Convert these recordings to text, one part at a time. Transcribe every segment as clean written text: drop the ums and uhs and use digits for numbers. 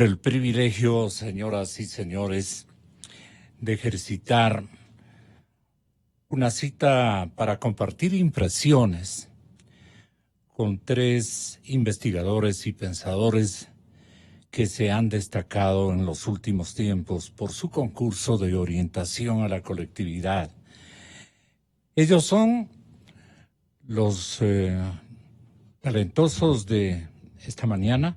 El privilegio, señoras y señores, de ejercitar una cita para compartir impresiones con tres investigadores y pensadores que se han destacado en los últimos tiempos por su concurso de orientación a la colectividad. Ellos son los talentosos de esta mañana,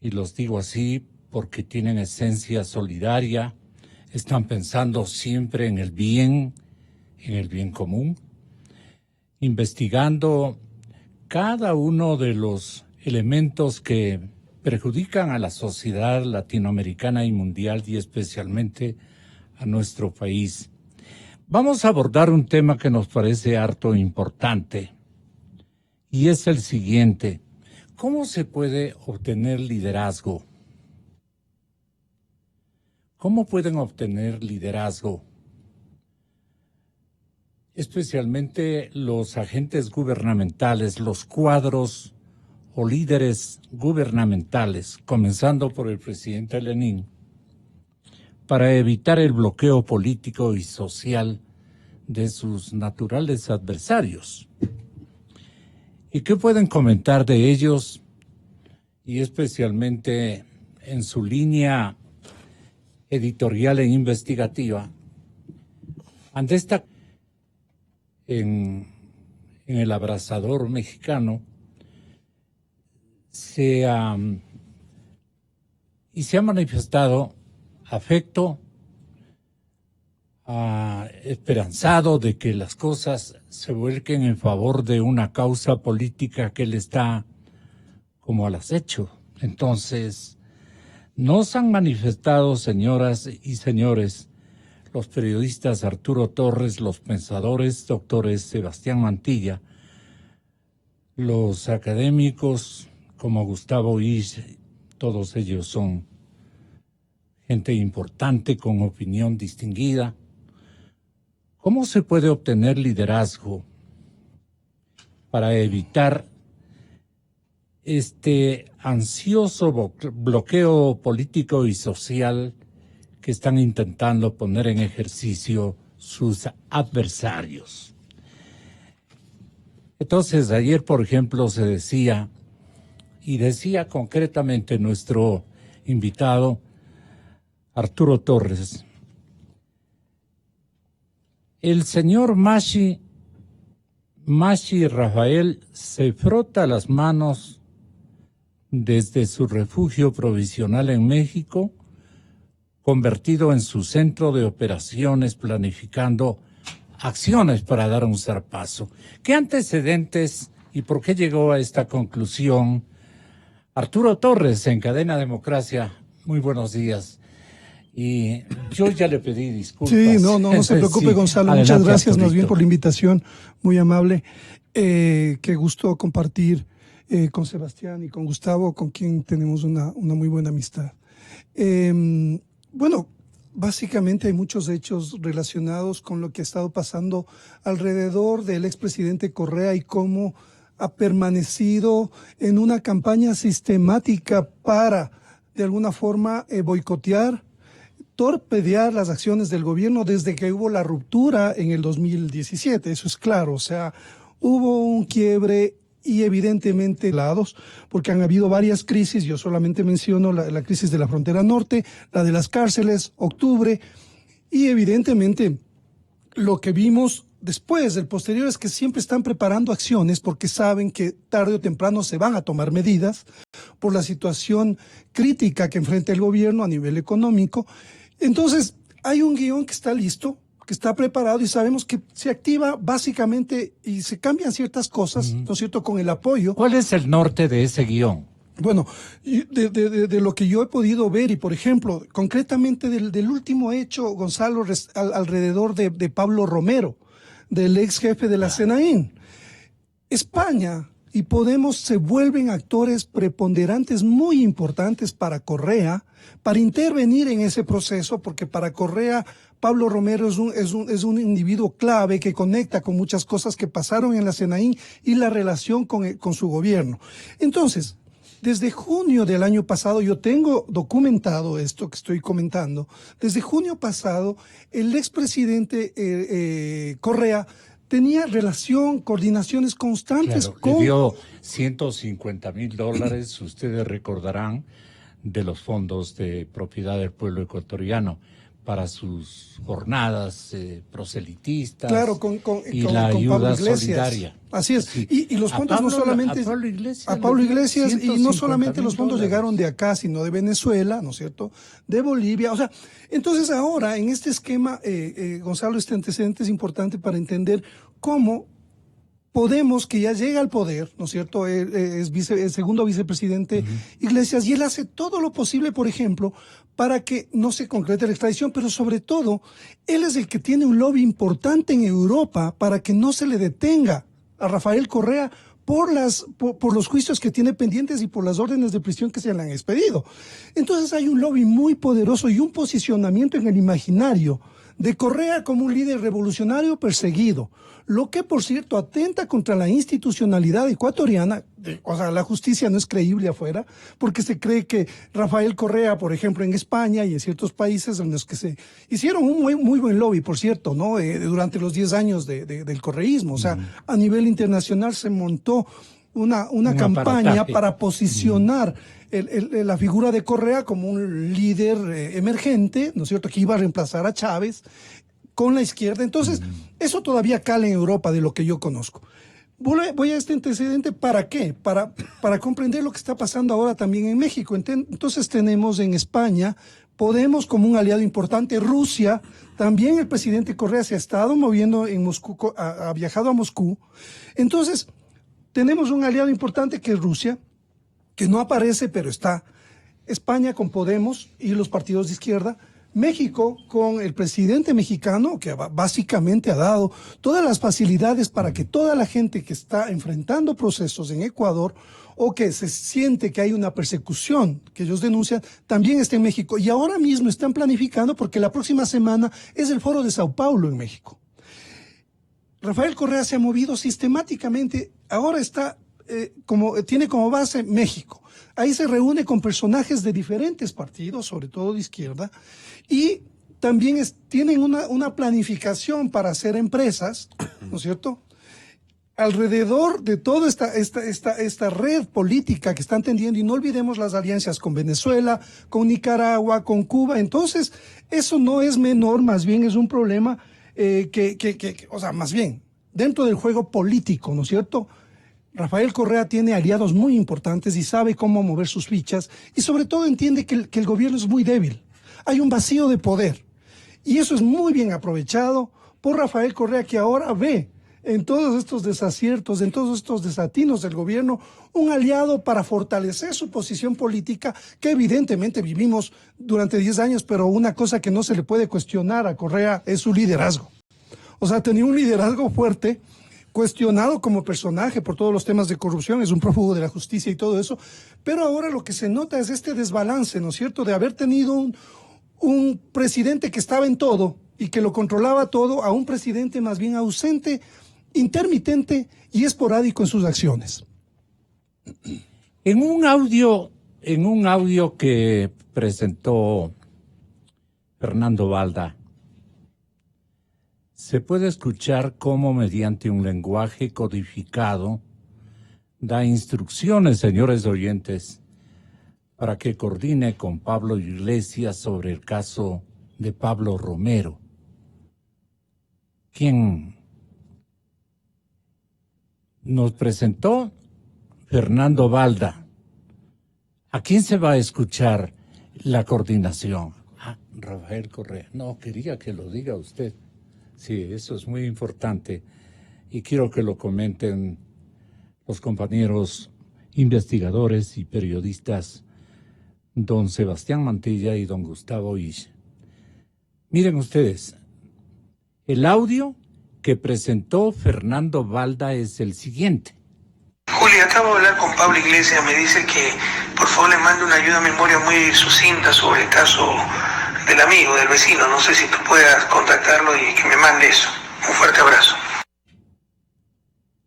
y los digo así porque tienen esencia solidaria, están pensando siempre en el bien común, investigando cada uno de los elementos que perjudican a la sociedad latinoamericana y mundial y especialmente a nuestro país. Vamos a abordar un tema que nos parece harto importante y es el siguiente: ¿cómo se puede obtener liderazgo? ¿Cómo pueden obtener liderazgo? Especialmente los agentes gubernamentales, los cuadros o líderes gubernamentales, comenzando por el presidente Lenin, para evitar el bloqueo político y social de sus naturales adversarios. ¿Y qué pueden comentar de ellos? Y especialmente en su línea editorial e investigativa, ante esta en el Abrasador mexicano se ha manifestado afecto, esperanzado de que las cosas se vuelquen en favor de una causa política que él está como al acecho. Entonces, nos han manifestado, señoras y señores, los periodistas Arturo Torres, los pensadores doctores Sebastián Mantilla, los académicos como Gustavo Is, todos ellos son gente importante con opinión distinguida. ¿Cómo se puede obtener liderazgo para evitar este ansioso bloqueo político y social que están intentando poner en ejercicio sus adversarios? Entonces, ayer, por ejemplo, se decía, y decía concretamente nuestro invitado, Arturo Torres, el señor Mashi Rafael se frota las manos desde su refugio provisional en México, convertido en su centro de operaciones, planificando acciones para dar un zarpazo. ¿Qué antecedentes y por qué llegó a esta conclusión? Arturo Torres, en Cadena Democracia, muy buenos días. Y yo ya le pedí disculpas. Sí, no se preocupe, sí, Gonzalo. Muchas gracias más bien por la invitación, muy amable. Qué gusto compartir con Sebastián y con Gustavo, con quien tenemos una muy buena amistad. Bueno, básicamente hay muchos hechos relacionados con lo que ha estado pasando alrededor del expresidente Correa y cómo ha permanecido en una campaña sistemática para, de alguna forma, boicotear, torpedear las acciones del gobierno desde que hubo la ruptura en el 2017, eso es claro. O sea, hubo un quiebre y evidentemente lados, porque han habido varias crisis. Yo solamente menciono la crisis de la frontera norte, la de las cárceles, octubre, y evidentemente lo que vimos después, el posterior, es que siempre están preparando acciones porque saben que tarde o temprano se van a tomar medidas por la situación crítica que enfrenta el gobierno a nivel económico. Entonces, hay un guión que está listo, que está preparado, y sabemos que se activa básicamente y se cambian ciertas cosas, ¿no es cierto?, con el apoyo. ¿Cuál es el norte de ese guión? Bueno, de lo que yo he podido ver, y por ejemplo, concretamente del último hecho, Gonzalo, alrededor de Pablo Romero, del ex jefe de la CNAIN. España y Podemos se vuelven actores preponderantes muy importantes para Correa, para intervenir en ese proceso, porque para Correa Pablo Romero es un individuo clave que conecta con muchas cosas que pasaron en la CNAIN y la relación con su gobierno. Entonces, Desde junio del año pasado, yo tengo documentado esto que estoy comentando, desde junio pasado, el expresidente Correa tenía relación, coordinaciones constantes Claro, le con... dio $150,000, ustedes recordarán, de los fondos de propiedad del pueblo ecuatoriano para sus jornadas proselitistas, Claro, y con la Pablo ayuda Iglesias. solidaria. Así es. Sí. Y los fondos no solamente... A Pablo Iglesias. A Pablo le dio Iglesias, y no solamente los fondos $150,000. llegaron de acá, sino de Venezuela, ¿no es cierto?, de Bolivia. O sea, entonces ahora, en este esquema, Gonzalo, este antecedente es importante para entender cómo Podemos, que ya llega al poder, ¿no es cierto?, es el segundo vicepresidente Iglesias, y él hace todo lo posible, por ejemplo, para que no se concrete la extradición, pero sobre todo, él es el que tiene un lobby importante en Europa para que no se le detenga a Rafael Correa por los juicios que tiene pendientes y por las órdenes de prisión que se le han expedido. Entonces hay un lobby muy poderoso y un posicionamiento en el imaginario de Correa como un líder revolucionario perseguido, lo que, por cierto, atenta contra la institucionalidad ecuatoriana. O sea, la justicia no es creíble afuera, porque se cree que Rafael Correa, por ejemplo, en España y en ciertos países en los que se hicieron un muy buen lobby, por cierto, ¿no? Durante los 10 años del correísmo. O sea, a nivel internacional se montó una campaña aparataje para posicionar la figura de Correa como un líder emergente, ¿no es cierto?, que iba a reemplazar a Chávez con la izquierda. Entonces, eso todavía cala en Europa, de lo que yo conozco. Voy a este antecedente, ¿para qué? Para comprender lo que está pasando ahora también en México. Entonces tenemos en España Podemos como un aliado importante, Rusia, también el presidente Correa se ha estado moviendo en Moscú, ha viajado a Moscú. Entonces, tenemos un aliado importante que es Rusia, que no aparece, pero está. España con Podemos y los partidos de izquierda. México con el presidente mexicano, que básicamente ha dado todas las facilidades para que toda la gente que está enfrentando procesos en Ecuador o que se siente que hay una persecución que ellos denuncian, también está en México. Y ahora mismo están planificando, porque la próxima semana es el Foro de Sao Paulo en México. Rafael Correa se ha movido sistemáticamente, ahora está tiene como base México. Ahí se reúne con personajes de diferentes partidos, sobre todo de izquierda, y también tienen una planificación para hacer empresas, ¿no es cierto?, alrededor de toda esta red política que están tendiendo, y no olvidemos las alianzas con Venezuela, con Nicaragua, con Cuba. Entonces, eso no es menor, más bien es un problema o sea, más bien, dentro del juego político, ¿no es cierto?, Rafael Correa tiene aliados muy importantes y sabe cómo mover sus fichas, y sobre todo entiende que el gobierno es muy débil. Hay un vacío de poder, y eso es muy bien aprovechado por Rafael Correa, que ahora ve en todos estos desaciertos, en todos estos desatinos del gobierno, un aliado para fortalecer su posición política, que evidentemente vivimos durante 10 años, pero una cosa que no se le puede cuestionar a Correa es su liderazgo. O sea, tenía un liderazgo fuerte, cuestionado como personaje por todos los temas de corrupción, es un prófugo de la justicia y todo eso, pero ahora lo que se nota es este desbalance, ¿no es cierto?, de haber tenido un presidente que estaba en todo y que lo controlaba todo, a un presidente más bien ausente, intermitente y esporádico en sus acciones. En un audio que presentó Fernando Balda, se puede escuchar cómo, mediante un lenguaje codificado, da instrucciones, señores oyentes, para que coordine con Pablo Iglesias sobre el caso de Pablo Romero, quien nos presentó Fernando Balda. ¿A quién se va a escuchar la coordinación? Rafael Correa. No, quería que lo diga usted. Sí, eso es muy importante y quiero que lo comenten los compañeros investigadores y periodistas don Sebastián Mantilla y don Gustavo Isch. Miren ustedes, el audio que presentó Fernando Balda es el siguiente. Juli, acabo de hablar con Pablo Iglesias, me dice que por favor le mande una ayuda a memoria muy sucinta sobre el caso del amigo, del vecino. No sé si tú puedas contactarlo y que me mande eso. Un fuerte abrazo.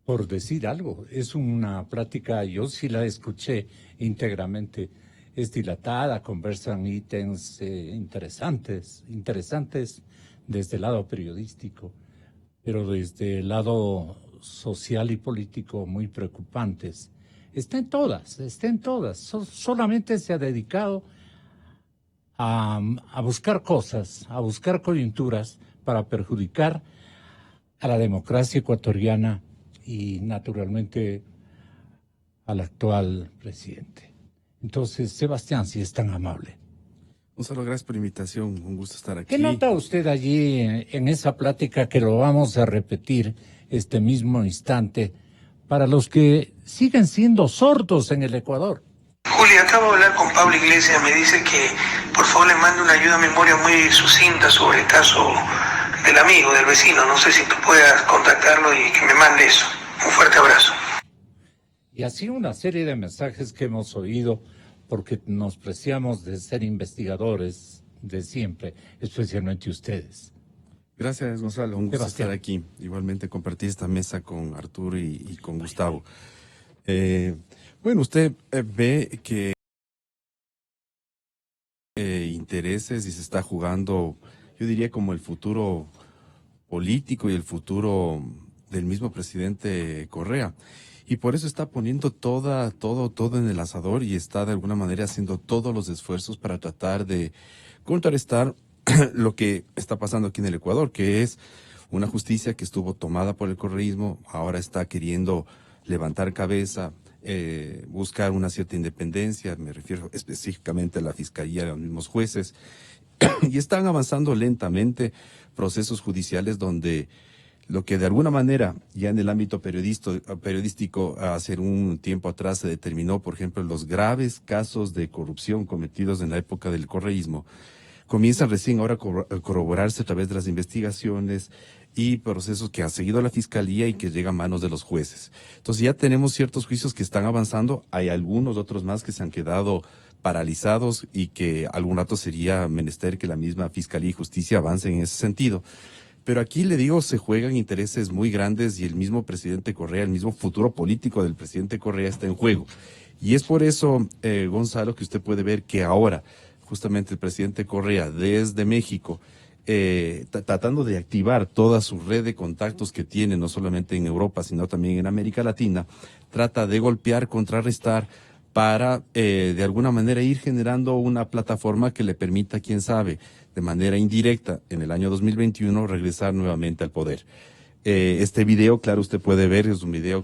Por decir algo, es una plática, yo sí la escuché íntegramente, es dilatada, conversan ítems interesantes desde el lado periodístico, pero desde el lado social y político muy preocupantes. Está en todas. Solamente se ha dedicado a buscar cosas, a buscar coyunturas para perjudicar a la democracia ecuatoriana y naturalmente al actual presidente. Entonces, Sebastián, si es tan amable. Gonzalo, gracias por la invitación, un gusto estar aquí. ¿Qué nota usted allí en esa plática que lo vamos a repetir este mismo instante para los que siguen siendo sordos en el Ecuador? Julia, acabo de hablar con Pablo Iglesias, me dice que por favor le mande una ayuda a memoria muy sucinta sobre el caso del amigo, del vecino. No sé si tú puedas contactarlo y que me mande eso. Un fuerte abrazo. Y así una serie de mensajes que hemos oído, porque nos preciamos de ser investigadores de siempre, especialmente ustedes. Gracias, Gonzalo, un gusto Sebastián. estar aquí. Igualmente compartir esta mesa con Arturo y con Gustavo. Bueno, usted ve que intereses y se está jugando, yo diría, como el futuro político y el futuro del mismo presidente Correa. Y por eso está poniendo todo en el asador y está de alguna manera haciendo todos los esfuerzos para tratar de contrarrestar lo que está pasando aquí en el Ecuador, que es una justicia que estuvo tomada por el correísmo, ahora está queriendo levantar cabeza, buscar una cierta independencia, me refiero específicamente a la fiscalía, a los mismos jueces, y están avanzando lentamente procesos judiciales donde lo que de alguna manera ya en el ámbito periodístico hace un tiempo atrás se determinó, por ejemplo, los graves casos de corrupción cometidos en la época del correísmo, comienzan recién ahora a corroborarse a través de las investigaciones y procesos que ha seguido la fiscalía y que llegan a manos de los jueces. Entonces ya tenemos ciertos juicios que están avanzando, hay algunos otros más que se han quedado paralizados y que algún rato sería menester que la misma Fiscalía y Justicia avance en ese sentido. Pero aquí le digo, se juegan intereses muy grandes y el mismo presidente Correa, el mismo futuro político del presidente Correa está en juego. Y es por eso, Gonzalo, que usted puede ver que ahora justamente el presidente Correa desde México, tratando de activar toda su red de contactos que tiene, no solamente en Europa, sino también en América Latina, trata de golpear, contrarrestar, para de alguna manera ir generando una plataforma que le permita, quién sabe, de manera indirecta, en el año 2021, regresar nuevamente al poder. Este video, claro, usted puede ver, es un video,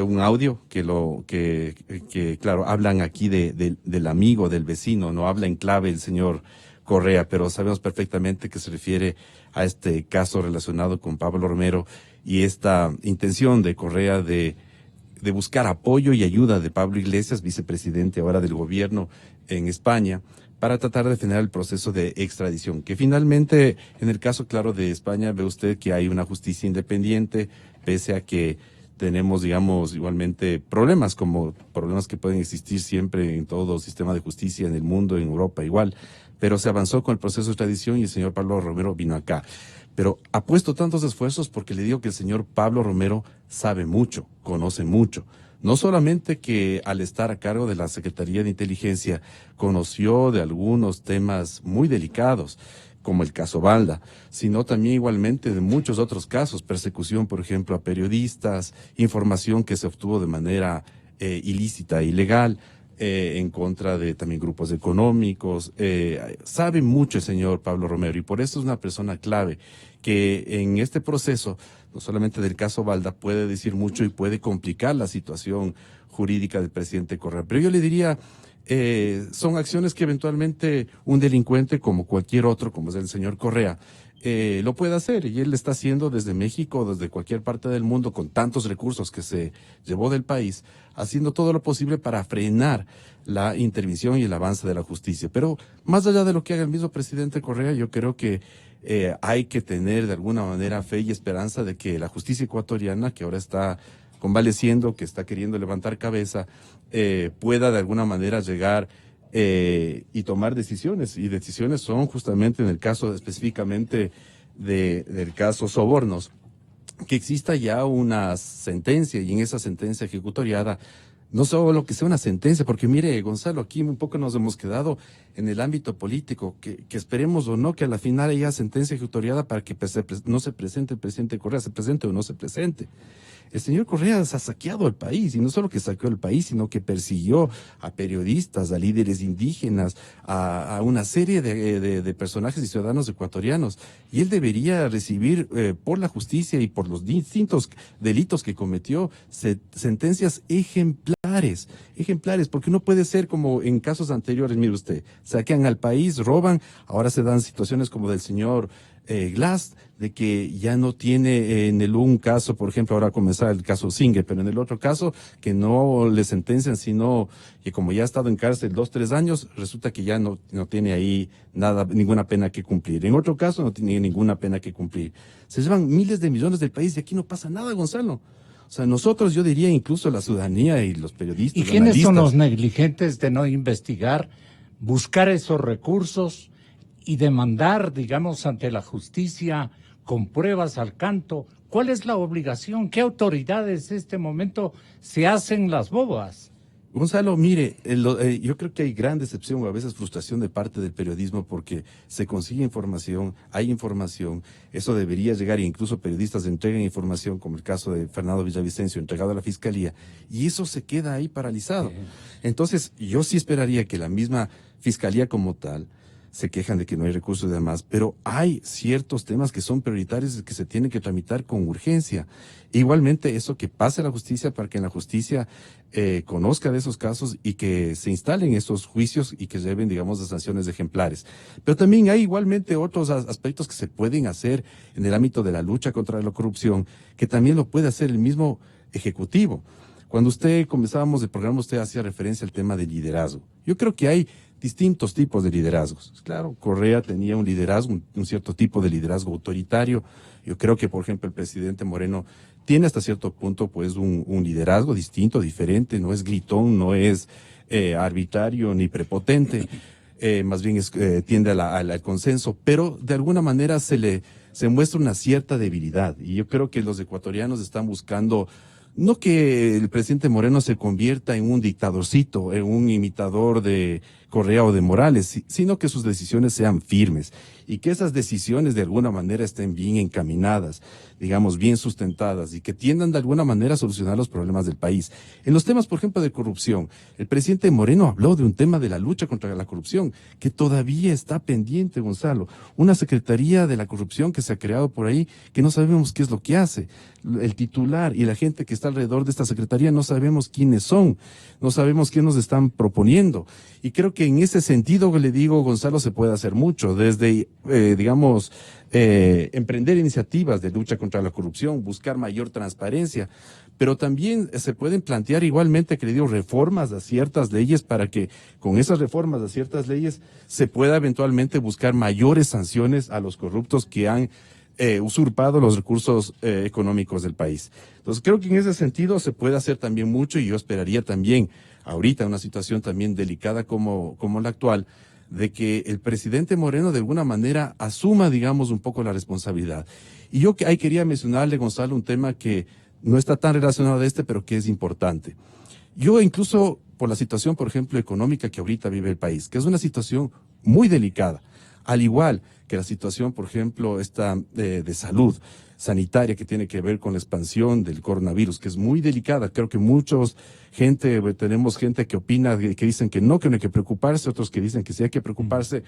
un audio que claro, hablan aquí del amigo, del vecino, no habla en clave el señor Correa, pero sabemos perfectamente que se refiere a este caso relacionado con Pablo Romero y esta intención de Correa de buscar apoyo y ayuda de Pablo Iglesias, vicepresidente ahora del gobierno en España, para tratar de defender el proceso de extradición, que finalmente, en el caso claro de España, ve usted que hay una justicia independiente, pese a que tenemos, digamos, igualmente problemas, como problemas que pueden existir siempre en todo sistema de justicia en el mundo, en Europa igual, pero se avanzó con el proceso de extradición y el señor Pablo Romero vino acá. Pero ha puesto tantos esfuerzos porque le digo que el señor Pablo Romero sabe mucho, conoce mucho. No solamente que al estar a cargo de la Secretaría de Inteligencia conoció de algunos temas muy delicados, como el caso Balda, sino también igualmente de muchos otros casos, persecución, por ejemplo, a periodistas, información que se obtuvo de manera ilícita e ilegal, en contra de también grupos económicos. Sabe mucho el señor Pablo Romero y por eso es una persona clave que en este proceso, no solamente del caso Balda, puede decir mucho y puede complicar la situación jurídica del presidente Correa. Pero yo le diría, son acciones que eventualmente un delincuente como cualquier otro, como es el señor Correa, lo puede hacer y él lo está haciendo desde México, desde cualquier parte del mundo, con tantos recursos que se llevó del país, haciendo todo lo posible para frenar la intervención y el avance de la justicia. Pero más allá de lo que haga el mismo presidente Correa, yo creo que hay que tener de alguna manera fe y esperanza de que la justicia ecuatoriana, que ahora está convaleciendo, que está queriendo levantar cabeza, pueda de alguna manera llegar y tomar decisiones, y decisiones son justamente en el caso específicamente del caso Sobornos, que exista ya una sentencia, y en esa sentencia ejecutoriada, no solo que sea una sentencia, porque mire, Gonzalo, aquí un poco nos hemos quedado en el ámbito político, que esperemos o no que a la final haya sentencia ejecutoriada para que no se presente el presidente Correa, se presente o no se presente. El señor Correa se ha saqueado el país, y no solo que saqueó el país, sino que persiguió a periodistas, a líderes indígenas, a una serie de personajes y ciudadanos ecuatorianos. Y él debería recibir por la justicia y por los distintos delitos que cometió sentencias ejemplares, porque no puede ser como en casos anteriores. Mire usted, saquean al país, roban, ahora se dan situaciones como del señor Glass, de que ya no tiene en el un caso, por ejemplo, ahora comenzar el caso Singer, pero en el otro caso que no le sentencian, sino que como ya ha estado en cárcel 2-3 años, resulta que ya no tiene ahí ninguna pena que cumplir. En otro caso no tiene ninguna pena que cumplir. Se llevan miles de millones del país y aquí no pasa nada, Gonzalo. O sea, nosotros, yo diría, incluso la ciudadanía y los periodistas. ¿Y quiénes son los negligentes de no investigar, buscar esos recursos y demandar, digamos, ante la justicia con pruebas al canto? ¿Cuál es la obligación? ¿Qué autoridades en este momento se hacen las bobas? Gonzalo, mire, yo creo que hay gran decepción o a veces frustración de parte del periodismo porque se consigue información, hay información, eso debería llegar, e incluso periodistas entregan información, como el caso de Fernando Villavicencio, entregado a la Fiscalía, y eso se queda ahí paralizado. Entonces, yo sí esperaría que la misma Fiscalía como tal, se quejan de que no hay recursos y demás, pero hay ciertos temas que son prioritarios y que se tienen que tramitar con urgencia. Igualmente eso que pase a la justicia para que en la justicia conozca de esos casos y que se instalen esos juicios y que lleven, digamos, de sanciones ejemplares. Pero también hay igualmente otros aspectos que se pueden hacer en el ámbito de la lucha contra la corrupción, que también lo puede hacer el mismo Ejecutivo. Cuando comenzábamos el programa, usted hacía referencia al tema del liderazgo. Yo creo que hay distintos tipos de liderazgos. Claro, Correa tenía un liderazgo, un cierto tipo de liderazgo autoritario. Yo creo que, por ejemplo, el presidente Moreno tiene hasta cierto punto, pues, un liderazgo distinto, diferente. No es gritón, no es arbitrario ni prepotente. Más bien tiende al consenso, pero de alguna manera se muestra una cierta debilidad. Y yo creo que los ecuatorianos están buscando no que el presidente Moreno se convierta en un dictadorcito, en un imitador de Correa o de Morales, sino que sus decisiones sean firmes y que esas decisiones de alguna manera estén bien encaminadas, digamos, bien sustentadas y que tiendan de alguna manera a solucionar los problemas del país. En los temas, por ejemplo, de corrupción, el presidente Moreno habló de un tema de la lucha contra la corrupción que todavía está pendiente, Gonzalo. Una secretaría de la corrupción que se ha creado por ahí que no sabemos qué es lo que hace. El titular y la gente que está alrededor de esta secretaría no sabemos quiénes son, no sabemos qué nos están proponiendo. Y creo que en ese sentido, le digo, Gonzalo, se puede hacer mucho, desde, emprender iniciativas de lucha contra la corrupción, buscar mayor transparencia, pero también se pueden plantear igualmente, que le digo, reformas a ciertas leyes para que con esas reformas a ciertas leyes se pueda eventualmente buscar mayores sanciones a los corruptos que han usurpado los recursos económicos del país. Entonces creo que en ese sentido se puede hacer también mucho, y yo esperaría también, ahorita una situación también delicada como la actual, de que el presidente Moreno de alguna manera asuma, digamos, un poco la responsabilidad. Y yo ahí quería mencionarle, Gonzalo, un tema que no está tan relacionado a pero que es importante. Yo incluso por la situación, por ejemplo, económica que ahorita vive el país, que es una situación muy delicada, al igual que la situación, por ejemplo, esta de salud sanitaria que tiene que ver con la expansión del coronavirus, que es muy delicada. Creo que tenemos gente que opina, que dicen que no hay que preocuparse, otros que dicen que sí hay que preocuparse,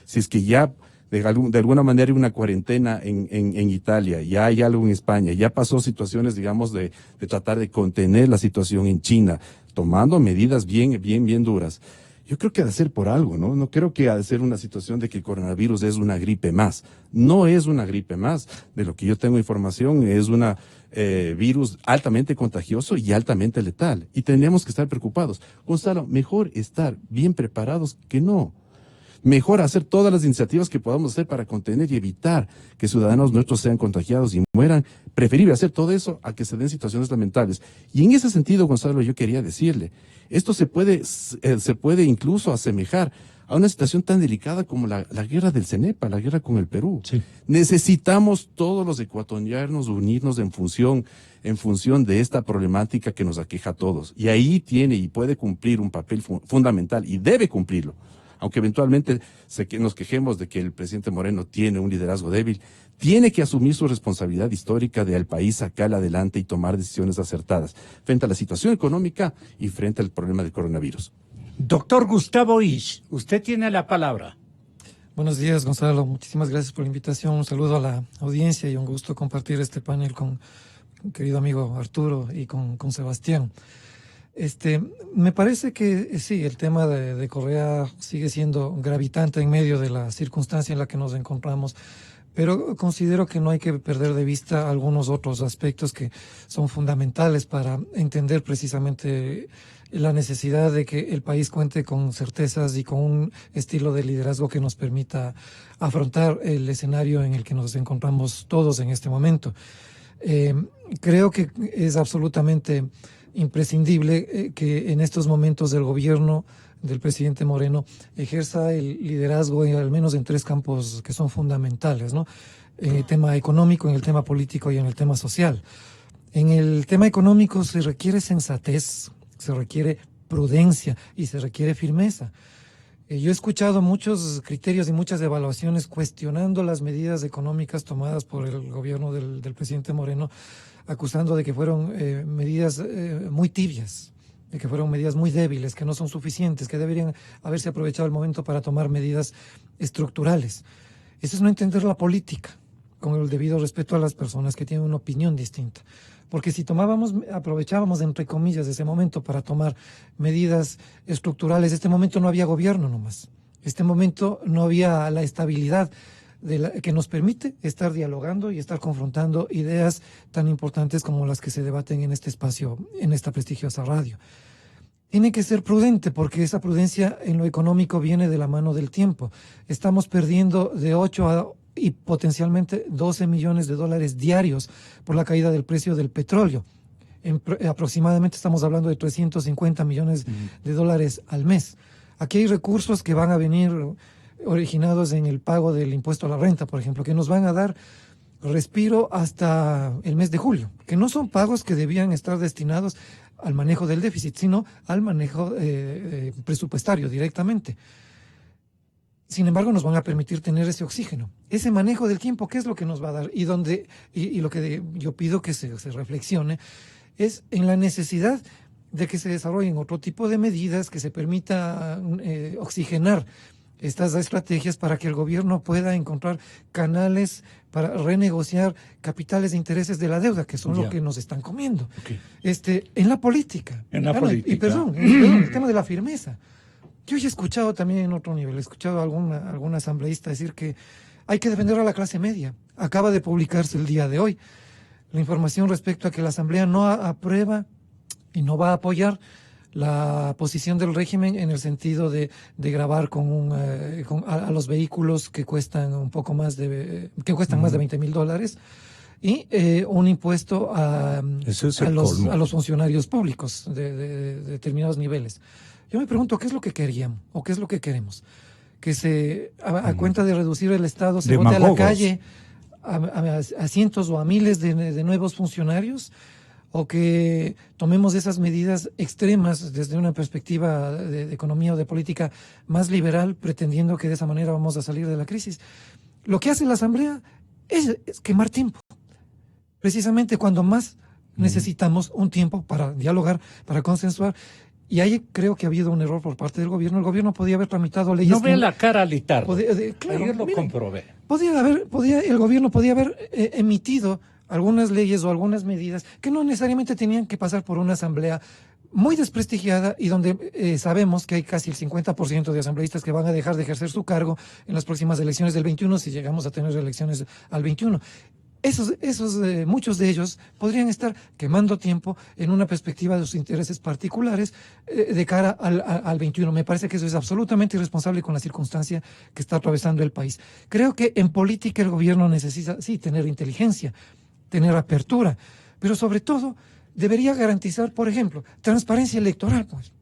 si es que ya de alguna manera hay una cuarentena en Italia, ya hay algo en España, ya pasó situaciones, digamos, de tratar de contener la situación en China, tomando medidas bien duras. Yo creo que ha de ser por algo, ¿no? No creo que ha de ser una situación de que el coronavirus es una gripe más. No es una gripe más. De lo que yo tengo información, es una virus altamente contagioso y altamente letal. Y tendríamos que estar preocupados. Gonzalo, mejor estar bien preparados que no. Mejor hacer todas las iniciativas que podamos hacer para contener y evitar que ciudadanos nuestros sean contagiados y mueran. Preferible hacer todo eso a que se den situaciones lamentables. Y en ese sentido, Gonzalo, yo quería decirle, esto se puede incluso asemejar a una situación tan delicada como la guerra del CENEPA, la guerra con el Perú. Sí. Necesitamos todos los ecuatorianos unirnos en función de esta problemática que nos aqueja a todos. Y ahí tiene y puede cumplir un papel fundamental y debe cumplirlo. Aunque eventualmente nos quejemos de que el presidente Moreno tiene un liderazgo débil, tiene que asumir su responsabilidad histórica de al país sacar adelante y tomar decisiones acertadas frente a la situación económica y frente al problema del coronavirus. Doctor Gustavo Isch, usted tiene la palabra. Buenos días, Gonzalo. Muchísimas gracias por la invitación. Un saludo a la audiencia y un gusto compartir este panel con querido amigo Arturo y con Sebastián. Me parece que sí, el tema de Correa sigue siendo gravitante en medio de la circunstancia en la que nos encontramos, pero considero que no hay que perder de vista algunos otros aspectos que son fundamentales para entender precisamente la necesidad de que el país cuente con certezas y con un estilo de liderazgo que nos permita afrontar el escenario en el que nos encontramos todos en este momento. Creo que es absolutamente imprescindible que en estos momentos del gobierno del presidente Moreno ejerza el liderazgo al menos en 3 campos que son fundamentales, ¿no? En el tema económico, en el tema político y en el tema social. En el tema económico se requiere sensatez, se requiere prudencia y se requiere firmeza. Yo he escuchado muchos criterios y muchas evaluaciones cuestionando las medidas económicas tomadas por el gobierno del presidente Moreno, acusando de que fueron medidas muy tibias, de que fueron medidas muy débiles, que no son suficientes, que deberían haberse aprovechado el momento para tomar medidas estructurales. Eso es no entender la política, con el debido respeto a las personas que tienen una opinión distinta. Porque si aprovechábamos, entre comillas, ese momento para tomar medidas estructurales, este momento no había gobierno nomás. Este momento no había la estabilidad que nos permite estar dialogando y estar confrontando ideas tan importantes como las que se debaten en este espacio, en esta prestigiosa radio. Tiene que ser prudente porque esa prudencia en lo económico viene de la mano del tiempo. Estamos perdiendo de 8 y potencialmente 12 millones de dólares diarios por la caída del precio del petróleo. Aproximadamente estamos hablando de 350 millones de dólares al mes. Aquí hay recursos que van a venir originados en el pago del impuesto a la renta, por ejemplo, que nos van a dar respiro hasta el mes de julio, que no son pagos que debían estar destinados al manejo del déficit, sino al manejo presupuestario directamente. Sin embargo, nos van a permitir tener ese oxígeno, ese manejo del tiempo, ¿qué es lo que nos va a dar? Y lo que yo pido que se reflexione es en la necesidad de que se desarrollen otro tipo de medidas que se permita oxigenar estas estrategias para que el gobierno pueda encontrar canales para renegociar capitales de intereses de la deuda, que son lo que nos están comiendo. Okay. En la política. Y perdón, el tema de la firmeza. Yo ya he escuchado también en otro nivel, he escuchado a algún asambleísta decir que hay que defender a la clase media. Acaba de publicarse el día de hoy la información respecto a que la Asamblea no aprueba y no va a apoyar la posición del régimen en el sentido de gravar a los vehículos que cuestan un poco más más de $20,000 y un impuesto a los funcionarios públicos de determinados niveles. Yo me pregunto, ¿qué es lo que queríamos o qué es lo que queremos? Que a cuenta de reducir el Estado se bote a la calle a cientos o a miles de nuevos funcionarios, o que tomemos esas medidas extremas desde una perspectiva de economía o de política más liberal, pretendiendo que de esa manera vamos a salir de la crisis. Lo que hace la Asamblea es quemar tiempo, precisamente cuando más necesitamos un tiempo para dialogar, para consensuar. Y ahí creo que ha habido un error por parte del gobierno. El gobierno podía haber tramitado leyes. No ve la cara al Litardo. Claro, ayer lo comprobé. El gobierno podía haber emitido algunas leyes o algunas medidas que no necesariamente tenían que pasar por una asamblea muy desprestigiada y donde sabemos que hay casi el 50% de asambleístas que van a dejar de ejercer su cargo en las próximas elecciones del 21, si llegamos a tener elecciones al 21. Muchos de ellos podrían estar quemando tiempo en una perspectiva de sus intereses particulares de cara al 21. Me parece que eso es absolutamente irresponsable con la circunstancia que está atravesando el país. Creo que en política el gobierno necesita, sí, tener inteligencia, tener apertura, pero sobre todo debería garantizar, por ejemplo, transparencia electoral, pues.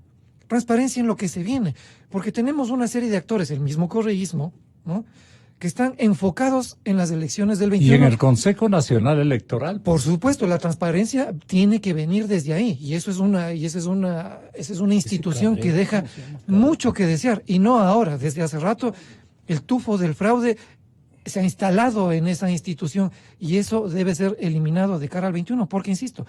Transparencia en lo que se viene. porque tenemos una serie de actores, el mismo correísmo, ¿no?, que están enfocados en las elecciones del 21. Y en el Consejo Nacional Electoral. Por supuesto, la transparencia tiene que venir desde ahí, y esa es una institución que deja mucho que desear, y no ahora, desde hace rato. El tufo del fraude se ha instalado en esa institución, y eso debe ser eliminado de cara al 21, porque, insisto,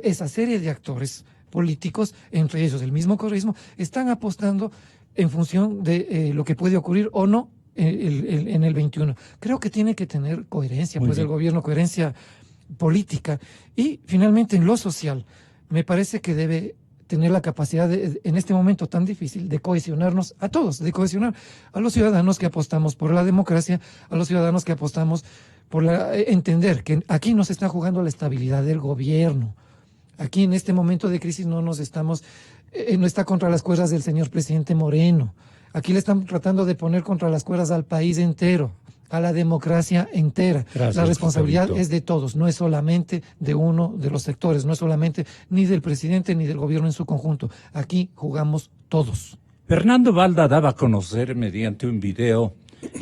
esa serie de actores políticos, entre ellos el mismo correísmo, están apostando en función de lo que puede ocurrir o no en el 21. Creo que tiene que tener coherencia, pues, el gobierno, coherencia política. Y finalmente, en lo social, me parece que debe tener la capacidad en este momento tan difícil, de cohesionarnos a todos, de cohesionar a los ciudadanos que apostamos por la democracia, a los ciudadanos que apostamos por entender que aquí no se está jugando la estabilidad del gobierno. Aquí, en este momento de crisis, no está contra las cuerdas del señor presidente Moreno. Aquí le están tratando de poner contra las cuerdas al país entero, a la democracia entera. Gracias, la responsabilidad Fabito. es de todos, no es solamente de uno de los sectores, no es solamente ni del presidente ni del gobierno en su conjunto. Aquí jugamos todos. Fernando Balda daba a conocer mediante un video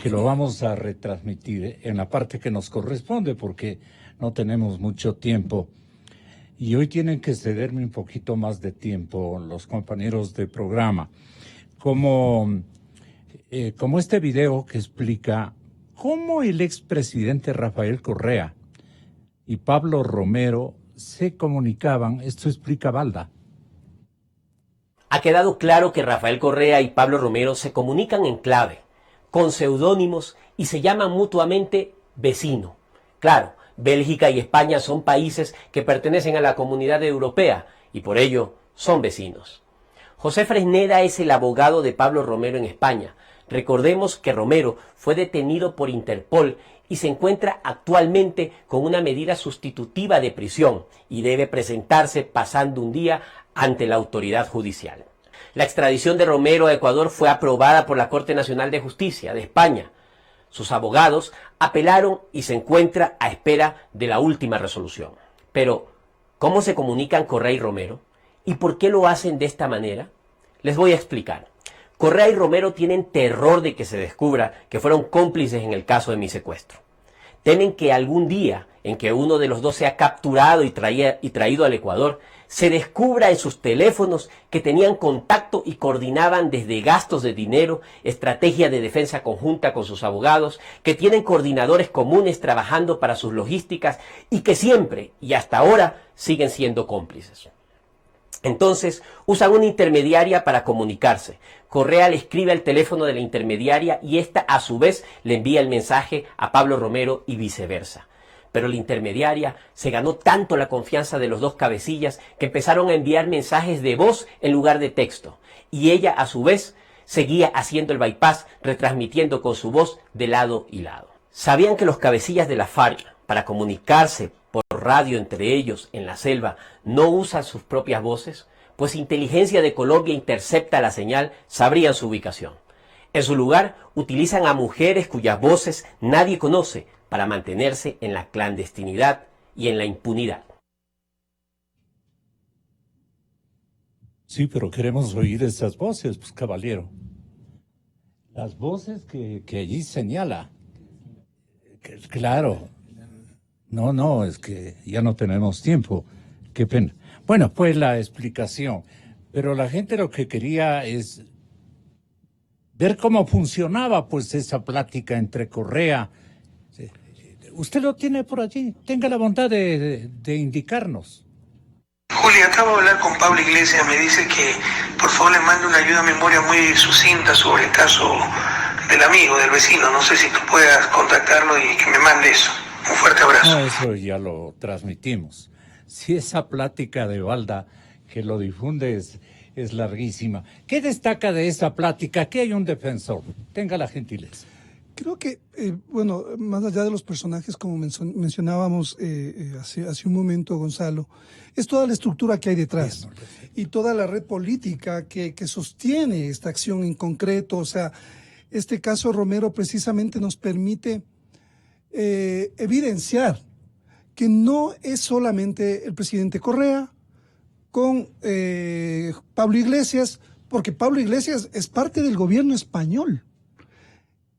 que lo vamos a retransmitir en la parte que nos corresponde porque no tenemos mucho tiempo. Y hoy tienen que cederme un poquito más de tiempo los compañeros de programa. Como este video que explica cómo el expresidente Rafael Correa y Pablo Romero se comunicaban. Esto explica Balda. Ha quedado claro que Rafael Correa y Pablo Romero se comunican en clave, con seudónimos, y se llaman mutuamente vecino. Claro, Bélgica y España son países que pertenecen a la Comunidad Europea y por ello son vecinos. José Fresneda es el abogado de Pablo Romero en España. Recordemos que Romero fue detenido por Interpol y se encuentra actualmente con una medida sustitutiva de prisión y debe presentarse pasando un día ante la autoridad judicial. La extradición de Romero a Ecuador fue aprobada por la Corte Nacional de Justicia de España. Sus abogados apelaron y se encuentra a espera de la última resolución. Pero, ¿cómo se comunican Correa y Romero? ¿Y por qué lo hacen de esta manera? Les voy a explicar. Correa y Romero tienen terror de que se descubra que fueron cómplices en el caso de mi secuestro. Temen que algún día en que uno de los dos sea capturado y traído al Ecuador, se descubra en sus teléfonos que tenían contacto y coordinaban desde gastos de dinero, estrategia de defensa conjunta con sus abogados, que tienen coordinadores comunes trabajando para sus logísticas y que siempre y hasta ahora siguen siendo cómplices. Entonces usan una intermediaria para comunicarse. Correa le escribe al teléfono de la intermediaria y ésta a su vez le envía el mensaje a Pablo Romero y viceversa. Pero la intermediaria se ganó tanto la confianza de los dos cabecillas que empezaron a enviar mensajes de voz en lugar de texto. Y ella a su vez seguía haciendo el bypass, retransmitiendo con su voz de lado y lado. ¿Sabían que los cabecillas de la FARC, para comunicarse por radio entre ellos en la selva, no usan sus propias voces? Pues Inteligencia de Colombia intercepta la señal, sabrían su ubicación. En su lugar, utilizan a mujeres cuyas voces nadie conoce para mantenerse en la clandestinidad y en la impunidad. Sí, pero queremos oír esas voces, pues, caballero. Las voces que allí señala. Claro. No, es que ya no tenemos tiempo. Qué pena. Bueno, pues la explicación. Pero la gente lo que quería es ver cómo funcionaba, pues, esa plática entre Correa. Usted lo tiene por allí. Tenga la bondad de indicarnos. Juli, acabo de hablar con Pablo Iglesias, me dice que por favor le mande una ayuda a memoria muy sucinta sobre el caso del amigo, del vecino. No sé si tú puedas contactarlo y que me mande eso. Un fuerte abrazo. No, eso ya lo transmitimos. Si esa plática de Balda que lo difunde es larguísima. ¿Qué destaca de esa plática? Aquí hay un defensor. Tenga la gentileza. Creo que, bueno, más allá de los personajes, como mencionábamos hace un momento, Gonzalo, es toda la estructura que hay detrás y toda la red política que sostiene esta acción en concreto. O sea, este caso Romero precisamente nos permite evidenciar que no es solamente el presidente Correa con Pablo Iglesias porque Pablo Iglesias es parte del gobierno español.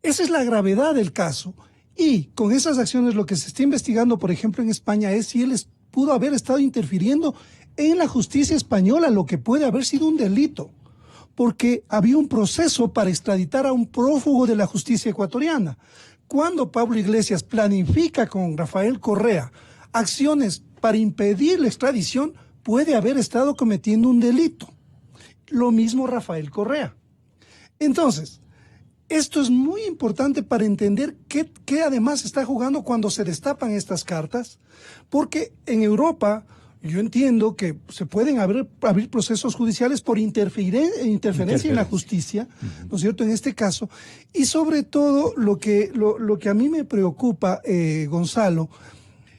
Esa es la gravedad del caso. Y con esas acciones lo que se está investigando, por ejemplo, en España es si él pudo haber estado interfiriendo en la justicia española, lo que puede haber sido un delito, porque había un proceso para extraditar a un prófugo de la justicia ecuatoriana. Cuando Pablo Iglesias planifica con Rafael Correa acciones para impedir la extradición, puede haber estado cometiendo un delito. Lo mismo Rafael Correa. Entonces, esto es muy importante para entender qué además está jugando cuando se destapan estas cartas, porque en Europa yo entiendo que se pueden abrir procesos judiciales por interferencia en la justicia, ¿no es cierto?, en este caso. Y sobre todo lo que a mí me preocupa, Gonzalo,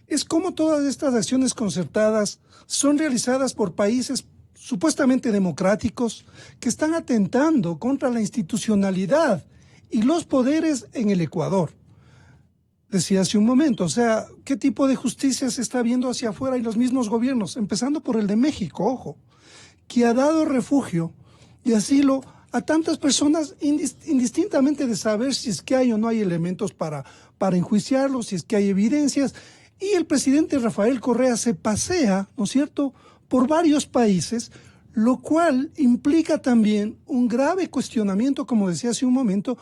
es cómo todas estas acciones concertadas son realizadas por países supuestamente democráticos que están atentando contra la institucionalidad y los poderes en el Ecuador. Decía hace un momento, o sea, ¿qué tipo de justicia se está viendo hacia afuera y los mismos gobiernos? Empezando por el de México, ojo, que ha dado refugio y asilo a tantas personas indistintamente de saber si es que hay o no hay elementos para enjuiciarlos, si es que hay evidencias. Y el presidente Rafael Correa se pasea, ¿no es cierto?, por varios países, lo cual implica también un grave cuestionamiento, como decía hace un momento,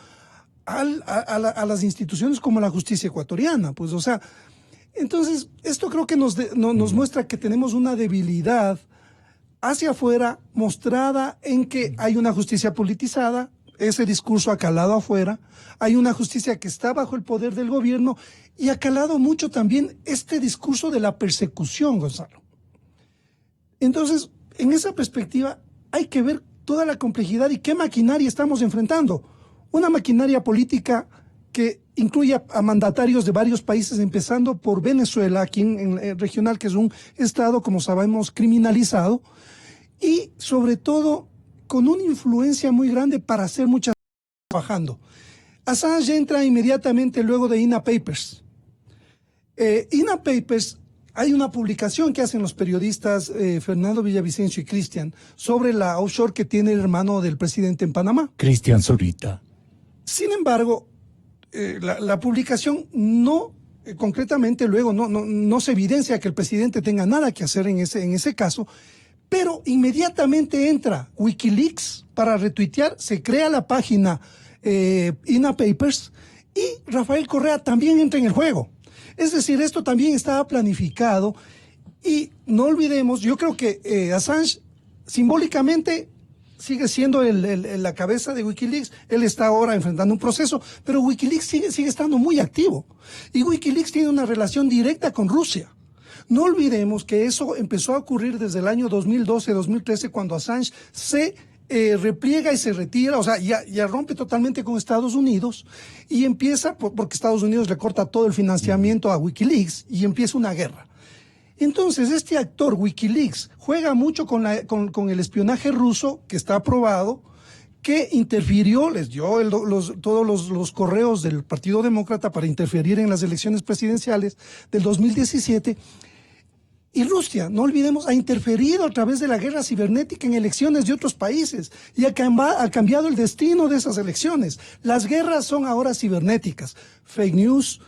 a las instituciones como la justicia ecuatoriana. Pues, o sea, entonces, esto creo que nos muestra que tenemos una debilidad hacia afuera mostrada en que hay una justicia politizada, ese discurso ha calado afuera, hay una justicia que está bajo el poder del gobierno y ha calado mucho también este discurso de la persecución, Gonzalo. Entonces, en esa perspectiva hay que ver toda la complejidad y qué maquinaria estamos enfrentando. Una maquinaria política que incluye a mandatarios de varios países, empezando por Venezuela, aquí en el regional, que es un estado, como sabemos, criminalizado, y sobre todo con una influencia muy grande para hacer muchas cosas trabajando. Assange entra inmediatamente luego de INA Papers. INA Papers, hay una publicación que hacen los periodistas Fernando Villavicencio y Cristian sobre la offshore que tiene el hermano del presidente en Panamá. Cristian Zurita. Sin embargo, la publicación no, concretamente luego, no se evidencia que el presidente tenga nada que hacer en ese caso, pero inmediatamente entra Wikileaks para retuitear, se crea la página INA Papers y Rafael Correa también entra en el juego. Es decir, esto también estaba planificado y no olvidemos, yo creo que Assange simbólicamente sigue siendo la cabeza de Wikileaks. Él está ahora enfrentando un proceso, pero Wikileaks sigue estando muy activo. Y Wikileaks tiene una relación directa con Rusia. No olvidemos que eso empezó a ocurrir desde el año 2012-2013, cuando Assange se repliega y se retira, o sea, ya rompe totalmente con Estados Unidos y empieza, porque Estados Unidos le corta todo el financiamiento a Wikileaks y empieza una guerra. Entonces, este actor Wikileaks juega mucho con el espionaje ruso, que está aprobado, que interfirió, les dio todos los correos del Partido Demócrata para interferir en las elecciones presidenciales del 2017. Y Rusia, no olvidemos, ha interferido a través de la guerra cibernética en elecciones de otros países y ha cambiado el destino de esas elecciones. Las guerras son ahora cibernéticas. Fake news,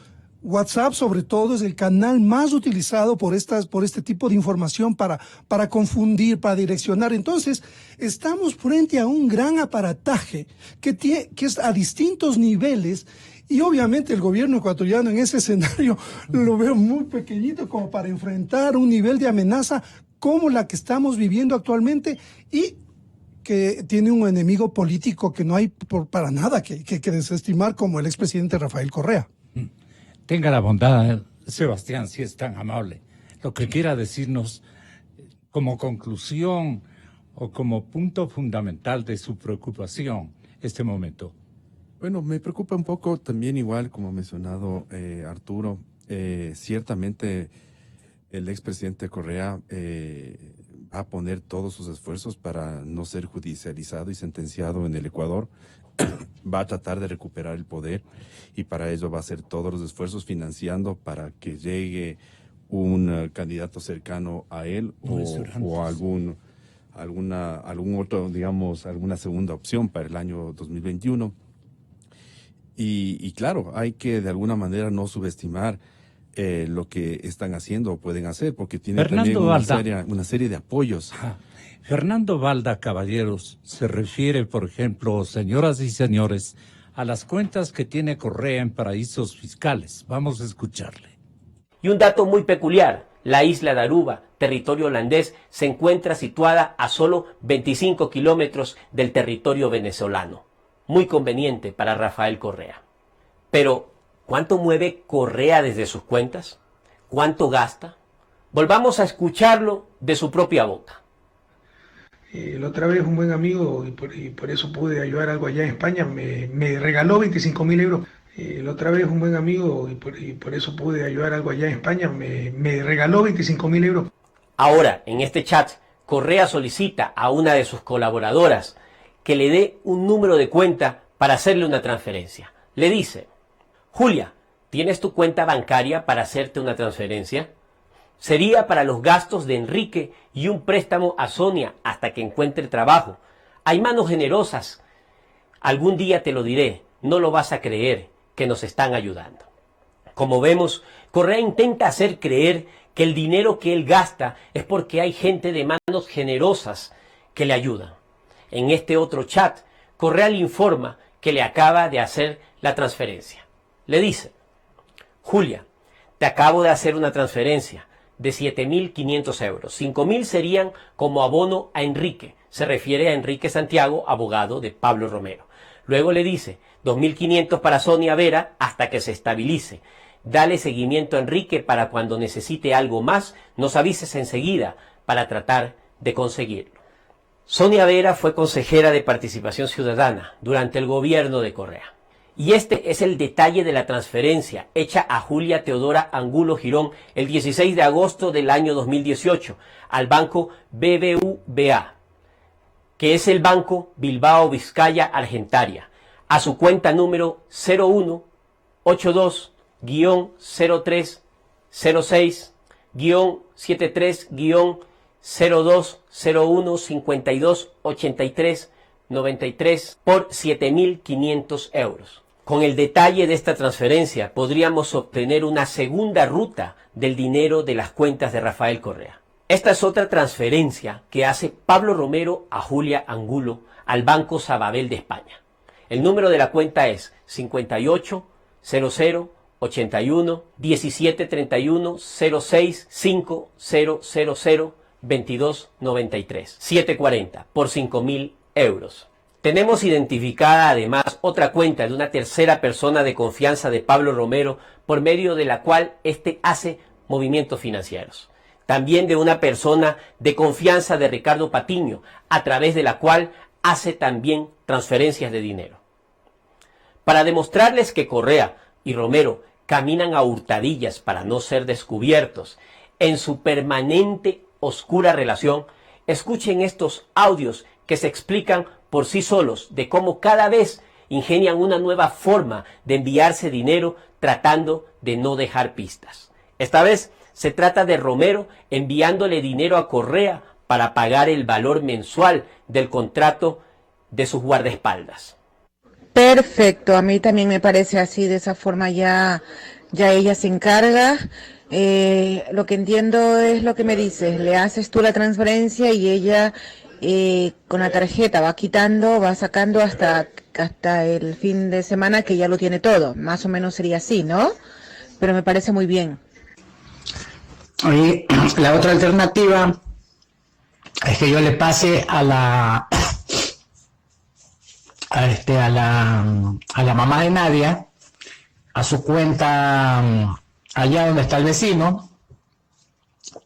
WhatsApp sobre todo es el canal más utilizado por este tipo de información para confundir, para direccionar. Entonces, estamos frente a un gran aparataje que es a distintos niveles. Y obviamente el gobierno ecuatoriano en ese escenario lo veo muy pequeñito como para enfrentar un nivel de amenaza como la que estamos viviendo actualmente y que tiene un enemigo político que no hay para nada que desestimar, como el expresidente Rafael Correa. Tenga la bondad, Sebastián, si es tan amable, lo que quiera decirnos como conclusión o como punto fundamental de su preocupación este momento. Bueno, me preocupa un poco también, igual como ha mencionado Arturo, ciertamente el expresidente Correa va a poner todos sus esfuerzos para no ser judicializado y sentenciado en el Ecuador. Va a tratar de recuperar el poder y para ello va a hacer todos los esfuerzos financiando para que llegue un candidato cercano a él o algún otro, digamos, alguna segunda opción para el año 2021. Y claro, hay que de alguna manera no subestimar lo que están haciendo o pueden hacer, porque tienen también una serie de apoyos. Fernando Valda, caballeros, se refiere, por ejemplo, señoras y señores, a las cuentas que tiene Correa en paraísos fiscales. Vamos a escucharle. Y un dato muy peculiar, la isla de Aruba, territorio holandés, se encuentra situada a solo 25 kilómetros del territorio venezolano. Muy conveniente para Rafael Correa. Pero, ¿cuánto mueve Correa desde sus cuentas? ¿Cuánto gasta? Volvamos a escucharlo de su propia boca. La otra vez un buen amigo, y por eso pude ayudar algo allá en España, me regaló 25.000 euros. La otra vez un buen amigo, y por eso pude ayudar algo allá en España, me regaló 25.000 euros. Ahora, en este chat, Correa solicita a una de sus colaboradoras que le dé un número de cuenta para hacerle una transferencia. Le dice: Julia, ¿tienes tu cuenta bancaria para hacerte una transferencia? Sería para los gastos de Enrique y un préstamo a Sonia hasta que encuentre trabajo. Hay manos generosas. Algún día te lo diré, no lo vas a creer, que nos están ayudando. Como vemos, Correa intenta hacer creer que el dinero que él gasta es porque hay gente de manos generosas que le ayudan. En este otro chat, Correa le informa que le acaba de hacer la transferencia. Le dice: Julia, te acabo de hacer una transferencia de 7.500 euros. 5.000 serían como abono a Enrique. Se refiere a Enrique Santiago, abogado de Pablo Romero. Luego le dice: 2.500 para Sonia Vera hasta que se estabilice. Dale seguimiento a Enrique para cuando necesite algo más, nos avises enseguida para tratar de conseguirlo. Sonia Vera fue consejera de Participación Ciudadana durante el gobierno de Correa. Y este es el detalle de la transferencia hecha a Julia Teodora Angulo Girón el 16 de agosto del año 2018 al banco BBVA, que es el Banco Bilbao Vizcaya Argentaria, a su cuenta número 01-82-03-06-0201-52-83-93 por 7.500 euros. Con el detalle de esta transferencia podríamos obtener una segunda ruta del dinero de las cuentas de Rafael Correa. Esta es otra transferencia que hace Pablo Romero a Julia Angulo al Banco Sabadell de España. El número de la cuenta es 58 00 81 17 31 06 5000 22 93 740 por 5.000 euros. Tenemos identificada además otra cuenta de una tercera persona de confianza de Pablo Romero por medio de la cual éste hace movimientos financieros. También de una persona de confianza de Ricardo Patiño, a través de la cual hace también transferencias de dinero. Para demostrarles que Correa y Romero caminan a hurtadillas para no ser descubiertos en su permanente oscura relación, escuchen estos audios que se explican por sí solos de cómo cada vez ingenian una nueva forma de enviarse dinero tratando de no dejar pistas. Esta vez se trata de Romero enviándole dinero a Correa para pagar el valor mensual del contrato de sus guardaespaldas. Perfecto, a mí también me parece así, de esa forma ya ella se encarga. Lo que entiendo es lo que me dices, le haces tú la transferencia y ella con la tarjeta va quitando, va sacando hasta el fin de semana que ya lo tiene todo, más o menos sería así, ¿no? Pero me parece muy bien. Y la otra alternativa es que yo le pase a la mamá de Nadia, a su cuenta allá donde está el vecino.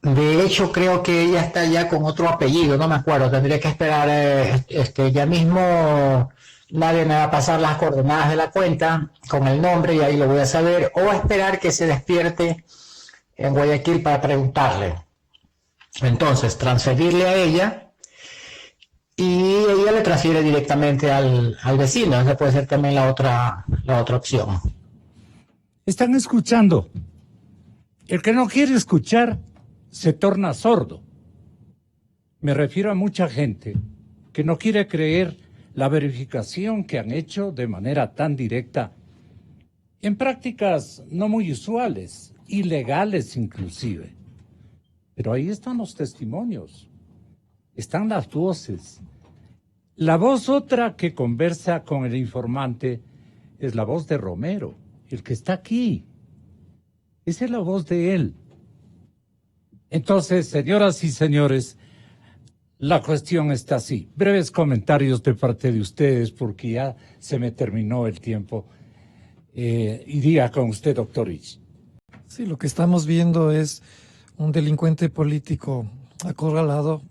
De hecho, creo que ella está ya con otro apellido, no me acuerdo, tendría que esperar, ya mismo Nadia me va a pasar las coordenadas de la cuenta con el nombre y ahí lo voy a saber, o esperar que se despierte en Guayaquil para preguntarle. Entonces, transferirle a ella y ella le transfiere directamente al vecino. Esa puede ser también la otra opción. Están escuchando. El que no quiere escuchar se torna sordo. Me refiero a mucha gente que no quiere creer la verificación que han hecho de manera tan directa en prácticas no muy usuales, ilegales inclusive. Pero ahí están los testimonios, están las voces. La voz otra que conversa con el informante es la voz de Romero, el que está aquí. Esa es la voz de él. Entonces, señoras y señores, la cuestión está así. Breves comentarios de parte de ustedes porque ya se me terminó el tiempo. Iría con usted, doctor Ich. Sí, lo que estamos viendo es un delincuente político acorralado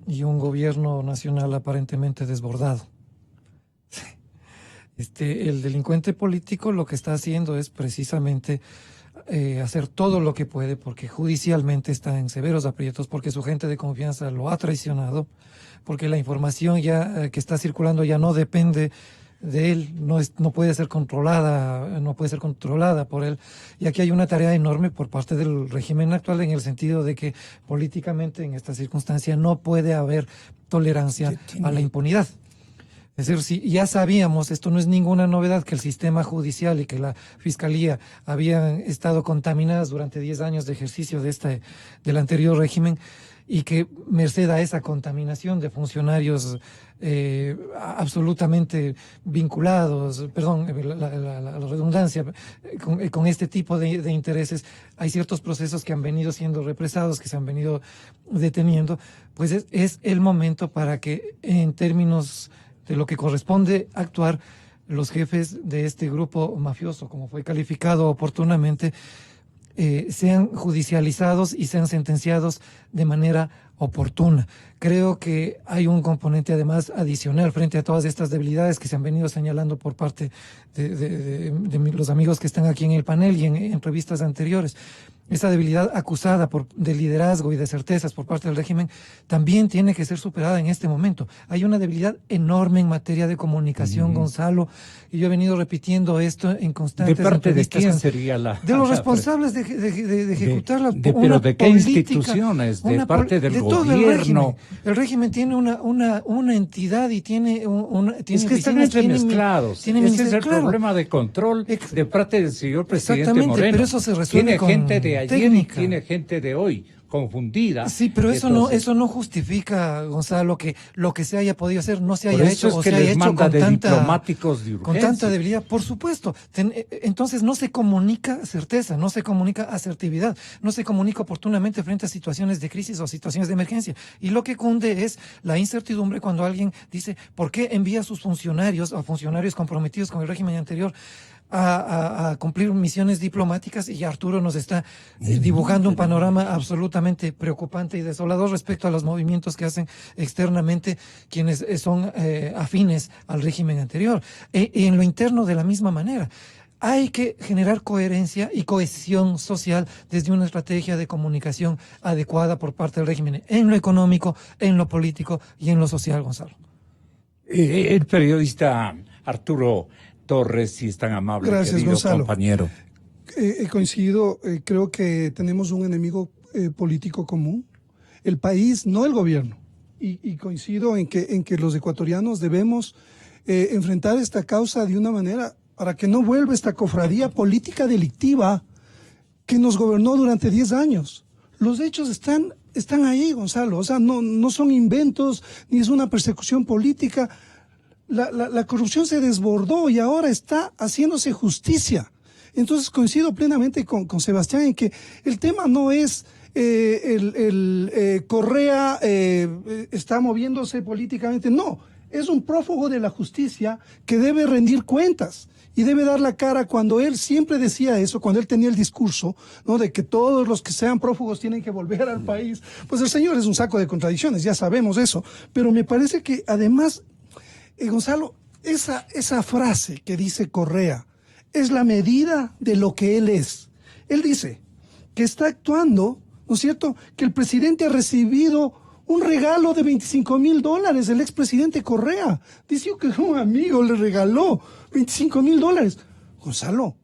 y un gobierno nacional aparentemente desbordado. El delincuente político lo que está haciendo es precisamente hacer todo lo que puede porque judicialmente está en severos aprietos, porque su gente de confianza lo ha traicionado, porque la información ya que está circulando ya no depende de él, no puede ser controlada por él. Y aquí hay una tarea enorme por parte del régimen actual en el sentido de que políticamente en esta circunstancia no puede haber tolerancia a la impunidad. Es decir, si ya sabíamos, esto no es ninguna novedad, que el sistema judicial y que la fiscalía habían estado contaminadas durante 10 años de ejercicio del anterior régimen, y que merced a esa contaminación de funcionarios absolutamente vinculados, perdón, la redundancia, con este tipo de intereses, hay ciertos procesos que han venido siendo represados, que se han venido deteniendo, pues es el momento para que en términos de lo que corresponde actuar, los jefes de este grupo mafioso, como fue calificado oportunamente, sean judicializados y sean sentenciados de manera oportuna. Creo que hay un componente además adicional frente a todas estas debilidades que se han venido señalando por parte de los amigos que están aquí en el panel y en revistas anteriores. Esa debilidad acusada de liderazgo y de certezas por parte del régimen también tiene que ser superada en este momento. Hay una debilidad enorme en materia de comunicación, Gonzalo, y yo he venido repitiendo esto en constantes entrevistas. ¿De parte de quién sería de los responsables de ejecutar ¿Pero de qué instituciones? ¿De parte del gobierno? El régimen tiene una entidad y tiene es que están entremezclados. Ese es el problema de control de parte del señor presidente Moreno. Pero eso se resuelve con gente de ayer técnica. Y tiene gente de hoy confundida. Sí, pero eso no justifica, Gonzalo, que lo que se haya podido hacer no se haya hecho o se haya hecho con tanta debilidad. Por supuesto. Entonces no se comunica certeza, no se comunica asertividad, no se comunica oportunamente frente a situaciones de crisis o situaciones de emergencia. Y lo que cunde es la incertidumbre cuando alguien dice, ¿por qué envía a sus funcionarios o funcionarios comprometidos con el régimen anterior a cumplir misiones diplomáticas? Y Arturo nos está dibujando un panorama absolutamente preocupante y desolador respecto a los movimientos que hacen externamente quienes son afines al régimen anterior. Y en lo interno de la misma manera. Hay que generar coherencia y cohesión social desde una estrategia de comunicación adecuada por parte del régimen, en lo económico, en lo político y en lo social, Gonzalo. El periodista Arturo Torres, si es tan amable. Gracias, querido Gonzalo. Compañero. Coincido, creo que tenemos un enemigo político común, el país, no el gobierno. Y coincido en que los ecuatorianos debemos enfrentar esta causa de una manera para que no vuelva esta cofradía política delictiva que nos gobernó durante 10 años. Los hechos están ahí, Gonzalo, o sea, no son inventos, ni es una persecución política. La corrupción se desbordó y ahora está haciéndose justicia. Entonces coincido plenamente con Sebastián en que el tema no es Correa está moviéndose políticamente, no, es un prófugo de la justicia que debe rendir cuentas y debe dar la cara cuando él siempre decía eso, cuando él tenía el discurso, ¿no?, de que todos los que sean prófugos tienen que volver al país. Pues el señor es un saco de contradicciones, ya sabemos eso, pero me parece que además, Gonzalo, esa frase que dice Correa es la medida de lo que él es. Él dice que está actuando, ¿no es cierto?, que el presidente ha recibido un regalo de $25,000 del expresidente Correa. Dice que un amigo le regaló $25,000. Gonzalo,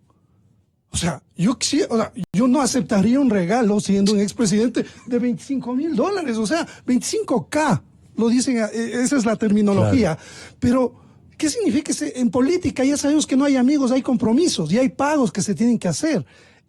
o sea, yo no aceptaría un regalo siendo un expresidente de $25,000, o sea, 25K, lo dicen, esa es la terminología. Claro. Pero, ¿qué significa? En política ya sabemos que no hay amigos, hay compromisos y hay pagos que se tienen que hacer.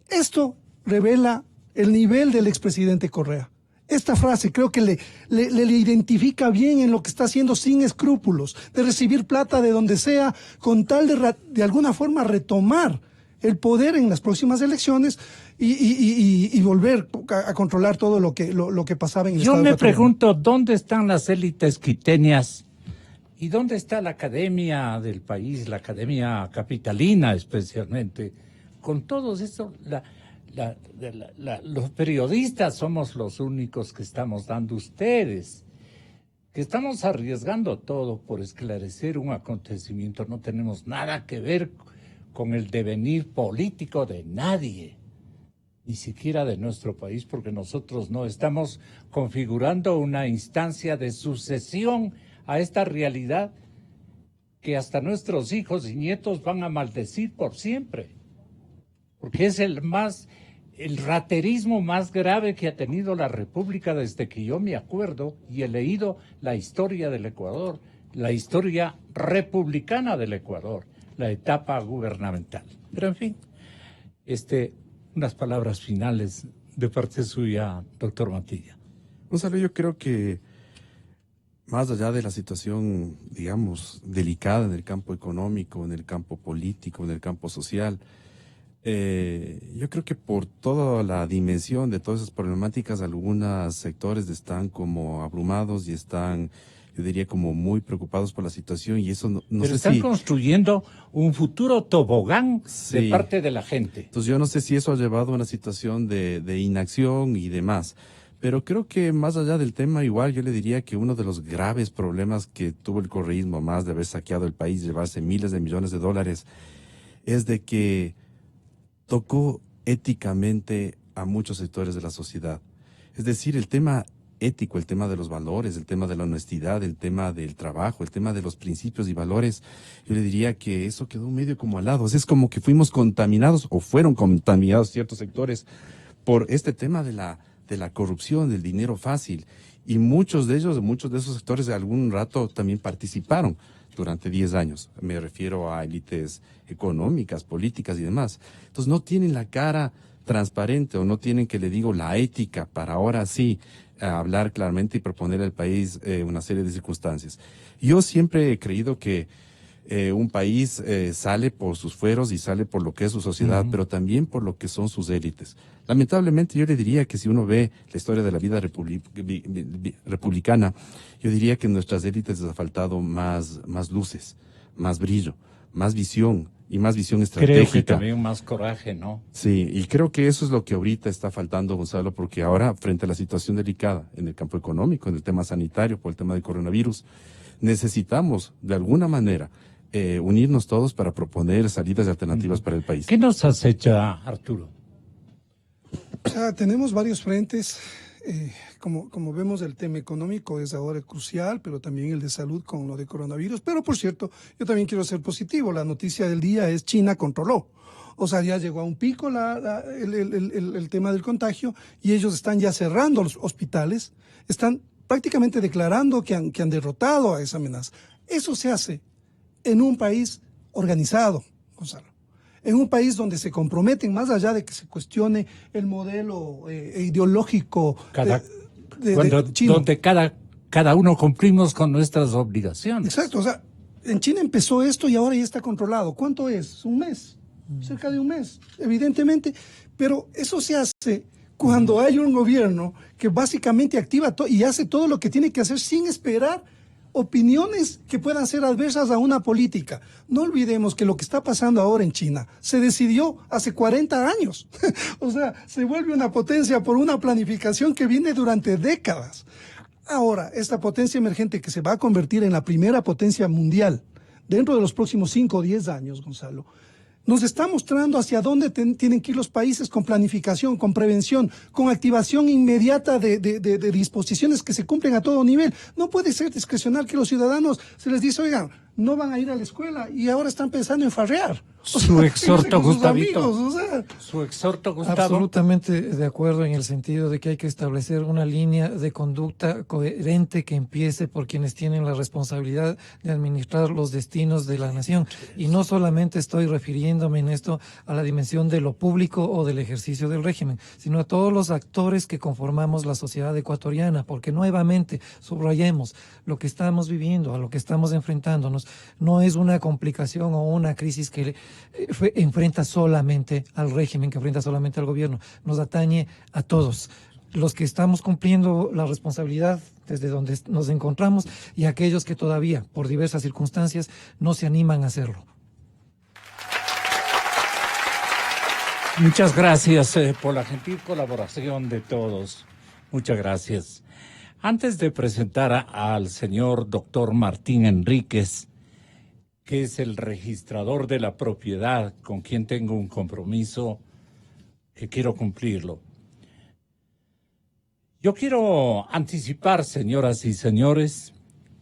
Esto revela el nivel del expresidente Correa. Esta frase creo que le identifica bien en lo que está haciendo sin escrúpulos, de recibir plata de donde sea, con tal de alguna forma retomar el poder en las próximas elecciones y volver a controlar todo lo que pasaba en el Estado. Yo me pregunto, ¿dónde están las élites quiteñas? ¿Y dónde está la academia del país, la academia capitalina especialmente? Con todos estos, los periodistas somos los únicos que estamos dando ustedes, que estamos arriesgando todo por esclarecer un acontecimiento. No tenemos nada que ver con el devenir político de nadie, ni siquiera de nuestro país, porque nosotros no estamos configurando una instancia de sucesión a esta realidad que hasta nuestros hijos y nietos van a maldecir por siempre, porque es el raterismo más grave que ha tenido la República desde que yo me acuerdo y he leído la historia del Ecuador, la historia republicana del Ecuador, la etapa gubernamental. Pero en fin, unas palabras finales de parte suya, doctor Mantilla. Gonzalo, yo creo que más allá de la situación, digamos, delicada en el campo económico, en el campo político, en el campo social, yo creo que por toda la dimensión de todas esas problemáticas, algunos sectores están como abrumados y están, yo diría, como muy preocupados por la situación, y eso no Pero sé están si construyendo un futuro tobogán de parte de la gente. Entonces yo no sé si eso ha llevado a una situación de inacción y demás. Pero creo que más allá del tema, igual yo le diría que uno de los graves problemas que tuvo el correísmo, más de haber saqueado el país, llevarse miles de millones de dólares, es de que tocó éticamente a muchos sectores de la sociedad. Es decir, el tema ético, el tema de los valores, el tema de la honestidad, el tema del trabajo, el tema de los principios y valores, yo le diría que eso quedó medio como al lado. Es como que fuimos contaminados o fueron contaminados ciertos sectores por este tema de la corrupción, del dinero fácil. Y muchos de esos sectores de algún rato también participaron durante 10 años. Me refiero a élites económicas, políticas y demás. Entonces no tienen la cara transparente o no tienen, que le digo, la ética para ahora sí hablar claramente y proponer al país una serie de circunstancias. Yo siempre he creído que un país sale por sus fueros y sale por lo que es su sociedad, pero también por lo que son sus élites. Lamentablemente yo le diría que si uno ve la historia de la vida republicana, yo diría que en nuestras élites les ha faltado más luces, más brillo, más visión y más visión estratégica. Creo que también más coraje, ¿no? Sí, y creo que eso es lo que ahorita está faltando, Gonzalo, porque ahora, frente a la situación delicada en el campo económico, en el tema sanitario, por el tema del coronavirus, necesitamos, de alguna manera, unirnos todos para proponer salidas alternativas para el país. ¿Qué nos acecha, Arturo? O sea, tenemos varios frentes. Como vemos, el tema económico es ahora crucial, pero también el de salud con lo de coronavirus. Pero, por cierto, yo también quiero ser positivo. La noticia del día es China controló. O sea, ya llegó a un pico el tema del contagio y ellos están ya cerrando los hospitales. Están prácticamente declarando que han derrotado a esa amenaza. Eso se hace en un país organizado, Gonzalo. En un país donde se comprometen, más allá de que se cuestione el modelo ideológico chino. Donde cada uno cumplimos con nuestras obligaciones. Exacto, o sea, en China empezó esto y ahora ya está controlado. ¿Cuánto es? ¿Un mes? Cerca de un mes, evidentemente. Pero eso se hace cuando hay un gobierno que básicamente activa y hace todo lo que tiene que hacer sin esperar opiniones que puedan ser adversas a una política. No olvidemos que lo que está pasando ahora en China se decidió hace 40 años. O sea, se vuelve una potencia por una planificación que viene durante décadas. Ahora, esta potencia emergente que se va a convertir en la primera potencia mundial dentro de los próximos 5 o 10 años, Gonzalo, nos está mostrando hacia dónde tienen que ir los países con planificación, con prevención, con activación inmediata de disposiciones que se cumplen a todo nivel. No puede ser discrecional que los ciudadanos se les dice, oigan, no van a ir a la escuela y ahora están pensando en farrear. Su exhorto, con sus Gustavito. amigos, o sea. Su exhorto, Gustavo. Absolutamente de acuerdo en el sentido de que hay que establecer una línea de conducta coherente que empiece por quienes tienen la responsabilidad de administrar los destinos de la nación. Y no solamente estoy refiriéndome en esto a la dimensión de lo público o del ejercicio del régimen, sino a todos los actores que conformamos la sociedad ecuatoriana, porque nuevamente subrayemos lo que estamos viviendo, a lo que estamos enfrentándonos, no es una complicación o una crisis que enfrenta solamente al régimen, que enfrenta solamente al gobierno, nos atañe a todos, los que estamos cumpliendo la responsabilidad desde donde nos encontramos y aquellos que todavía, por diversas circunstancias, no se animan a hacerlo. Muchas gracias por la gentil colaboración de todos. Muchas gracias. Antes de presentar al señor doctor Martín Enríquez, que es el registrador de la propiedad, con quien tengo un compromiso que quiero cumplirlo. Yo quiero anticipar, señoras y señores,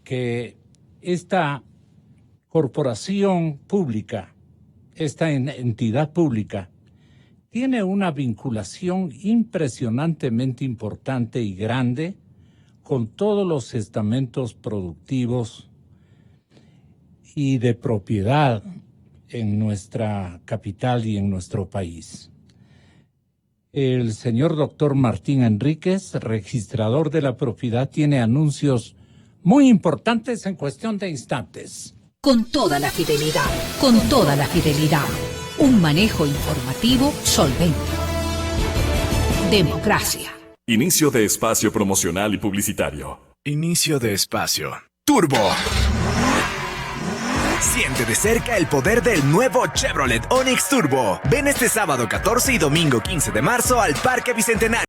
que esta corporación pública, esta entidad pública, tiene una vinculación impresionantemente importante y grande con todos los estamentos productivos y de propiedad en nuestra capital y en nuestro país. El señor doctor Martín Enríquez, registrador de la propiedad, tiene anuncios muy importantes en cuestión de instantes. Con toda la fidelidad, con toda la fidelidad. Un manejo informativo solvente. Democracia. Inicio de espacio promocional y publicitario. Inicio de espacio. Turbo. Siente de cerca el poder del nuevo Chevrolet Onix Turbo. Ven este sábado 14 y domingo 15 de marzo al Parque Bicentenario.